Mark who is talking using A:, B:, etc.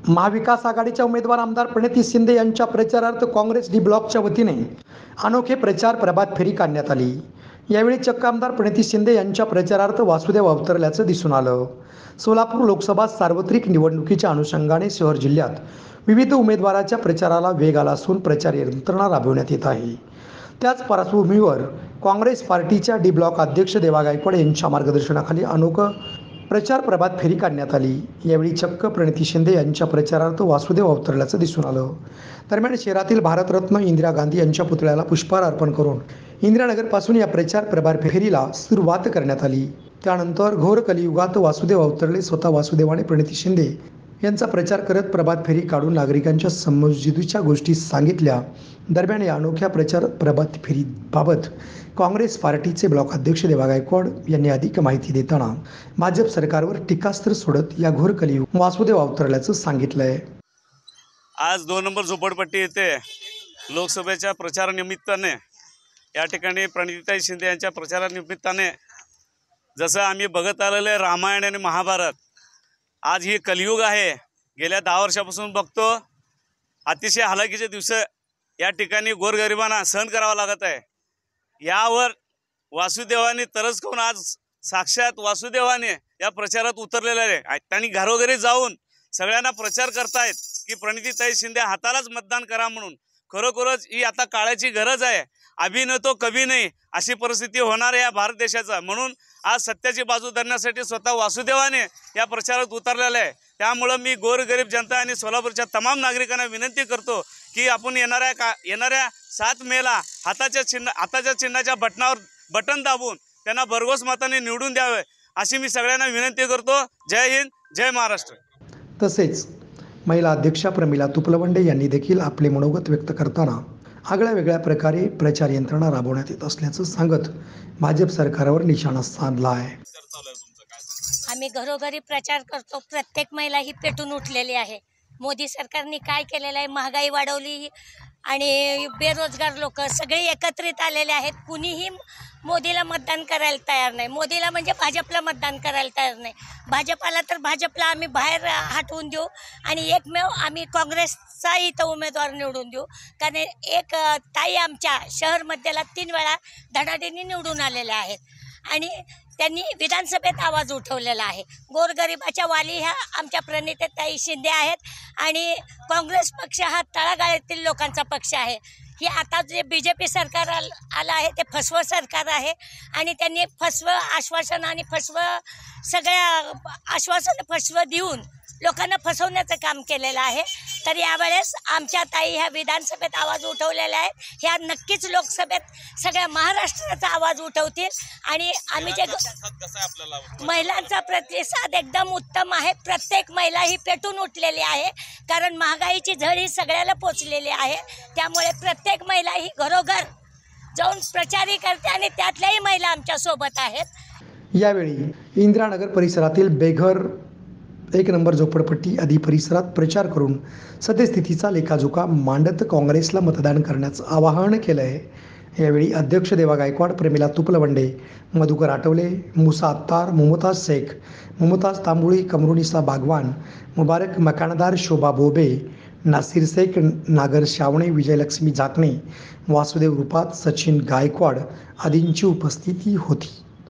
A: महाविकास आघाडीच्या उमेदवार आमदार प्रणिती शिंदे यांच्या प्रचारार्थ काँग्रेस डी ब्लॉकच्या वतीने अनोखे प्रचार प्रभात फेरी काढण्यात आली। यावेळी चक्क आमदार प्रणिती शिंदे यांच्या प्रचारार्थ वासुदेव अवतरल्याचं दिसून आलं। सोलापूर लोकसभा सार्वत्रिक निवडणुकीच्या अनुषंगाने शहर जिल्ह्यात विविध उमेदवारांच्या प्रचाराला वेग आला असून प्रचार यंत्रणा राबवण्यात येत आहे। त्याच पार्श्वभूमीवर काँग्रेस पार्टीच्या डी ब्लॉक अध्यक्ष देवा गायकवाड यांच्या मार्गदर्शनाखाली अनोखं प्रचार प्रभात फेरी काढण्यात आली। यावेळी चक्क प्रणिती शिंदे यांच्या प्रचारार्थ वासुदेव अवतरल्याचं दिसून आलं। दरम्यान शहरातील भारतरत्न इंदिरा गांधी यांच्या पुतळ्याला पुष्पहार अर्पण करून इंदिरानगरपासून या प्रचार प्रभात फेरीला सुरुवात करण्यात आली। त्यानंतर घोर कलियुगात वासुदेव अवतरले, स्वतः वासुदेवाने प्रणिती शिंदे यांचा प्रचार करत प्रभात फेरी काढून नागरिकांच्या समजुतीच्या गोष्टी सांगितल्या। दरम्यान या अनोख्या प्रचार प्रभात फेरीबाबत काँग्रेस पार्टीचे ब्लॉक अध्यक्ष देवा गायकवाड यांनी अधिक माहिती देताना भाजप सरकारवर टीकास्त्र सोडत या घोर कलियुग वासुदेव अवतरल्याचं सांगितलंय।
B: आज 2 नंबर झोपडपट्टी येथे लोकसभेच्या प्रचारानिमित्ताने या ठिकाणी प्रणितीताई शिंदे यांच्या प्रचारानिमित्ताने जसं आम्ही बघत आलेले रामायण आणि महाभारत, आज ही कलियुग आहे। गेल्या 10 वर्षापासून बघतो अतिशय हालाकीचे दिवस या ठिकाणी गोरगरिबांना सहन करावा लागत आहे। यावर वासुदेवाने तरस खाऊन आज साक्षात वासुदेवाने या प्रचारात उतरलेले आहे। त्यांनी घरोघरी जाऊन सगळ्यांना प्रचार करतायत की प्रणितीताई शिंदे हातालाच मतदान करा म्हणून। खरोखरच ही आता काळाची गरज आहे। अभी न तो कभी नाही अशी परिस्थिती होणार आहे या भारत देशाचा। म्हणून आज सत्याची बाजू धरण्यासाठी स्वतः वासुदेवाने या प्रचारात उतरलेला आहे। त्यामुळे मी गोरगरीब जनता आणि सोलापूरच्या तमाम नागरिकांना विनंती करतो की आपण येणाऱ्या 7 मेला हाताच्या चिन्हाच्या बटनावर बटन दाबून त्यांना भरघोस मताने निवडून द्यावे अशी मी सगळ्यांना विनंती करतो। जय हिंद, जय महाराष्ट्र।
A: तसेच महिला अध्यक्षा प्रमिला तुपलवंडे यांनी देखील आपले मनोगत व्यक्त करताना आगळ्या वेगळ्या प्रकारे प्रचार यंत्रणा राबवण्यात येत असल्याचं सांगत भाजप सरकारवर निशाणा साधला आहे।
C: आम्ही घरोघरी प्रचार करतो। प्रत्येक महिला ही पेटून उठलेली आहे। मोदी सरकारने काय केलेलं आहे, महागाई वाढवली आणि बेरोजगार लोक सगळे एकत्रित आलेले आहेत। कुणीही मोदीला मतदान करायला तयार नाही। मोदीला म्हणजे भाजपला मतदान करायला तयार नाही। भाजपाला तर भाजपला आम्ही बाहेर हटवून देऊ आणि एकमेव आम्ही काँग्रेसचा इथं उमेदवार निवडून देऊ। कारण एक ताई आमच्या शहरमध्येला 3 वेळा धडाडीने निवडून आलेल्या आहेत आणि त्यांनी विधानसभेत आवाज उठवलेला आहे। गोरगरिबाच्या वाली ह्या आमच्या प्रणितीताई शिंदे आहेत आणि काँग्रेस पक्ष हा तळागाळातील लोकांचा पक्ष आहे। ही आता जे BJP सरकार आलं आहे ते फसवं सरकार आहे आणि त्यांनी फसवं आश्वासन आणि सगळ्या आश्वासन फसवं देऊन लोकांना फसवण्याचं काम केलेलं आहे। तर यावेळेस आमच्या ताई ह्या विधानसभेत आवाज उठवलेल्या आहेत। ह्या नक्कीच लोकसभेत सगळ्या महाराष्ट्राचा आवाज उठवतील आणि आम्ही जे महिलांचा प्रतिसाद एकदम उत्तम आहे। प्रत्येक महिला ही पेटून उठलेली आहे कारण महागाईची झळ ही सगळ्याला पोचलेली आहे। त्यामुळे प्रत्येक महिला ही घरोघर जाऊन प्रचारही करते आणि त्यातल्याही महिला आमच्या सोबत आहेत।
A: यावेळी इंदिरानगर परिसरातील बेघर 1 नंबर झोपडपट्टी आदी परिसरात प्रचार करून सद्यस्थितीचा लेखाजोखा मांडत काँग्रेसला मतदान करण्याचं आवाहन केलं आहे। यावेळी अध्यक्ष देवा गायकवाड, प्रमिला तुपलवंडे, मधुकर आठवले, मुसा अत्तार, मुमताज शेख, मुमताज तांबुळी, कमरुनिसा बागवान, मुबारक मकानदार, शोभा बोबे, नासिर शेख, नागर शावणे, विजयलक्ष्मी झाकणे, वासुदेव रुपात, सचिन गायकवाड आदींची उपस्थिती होती।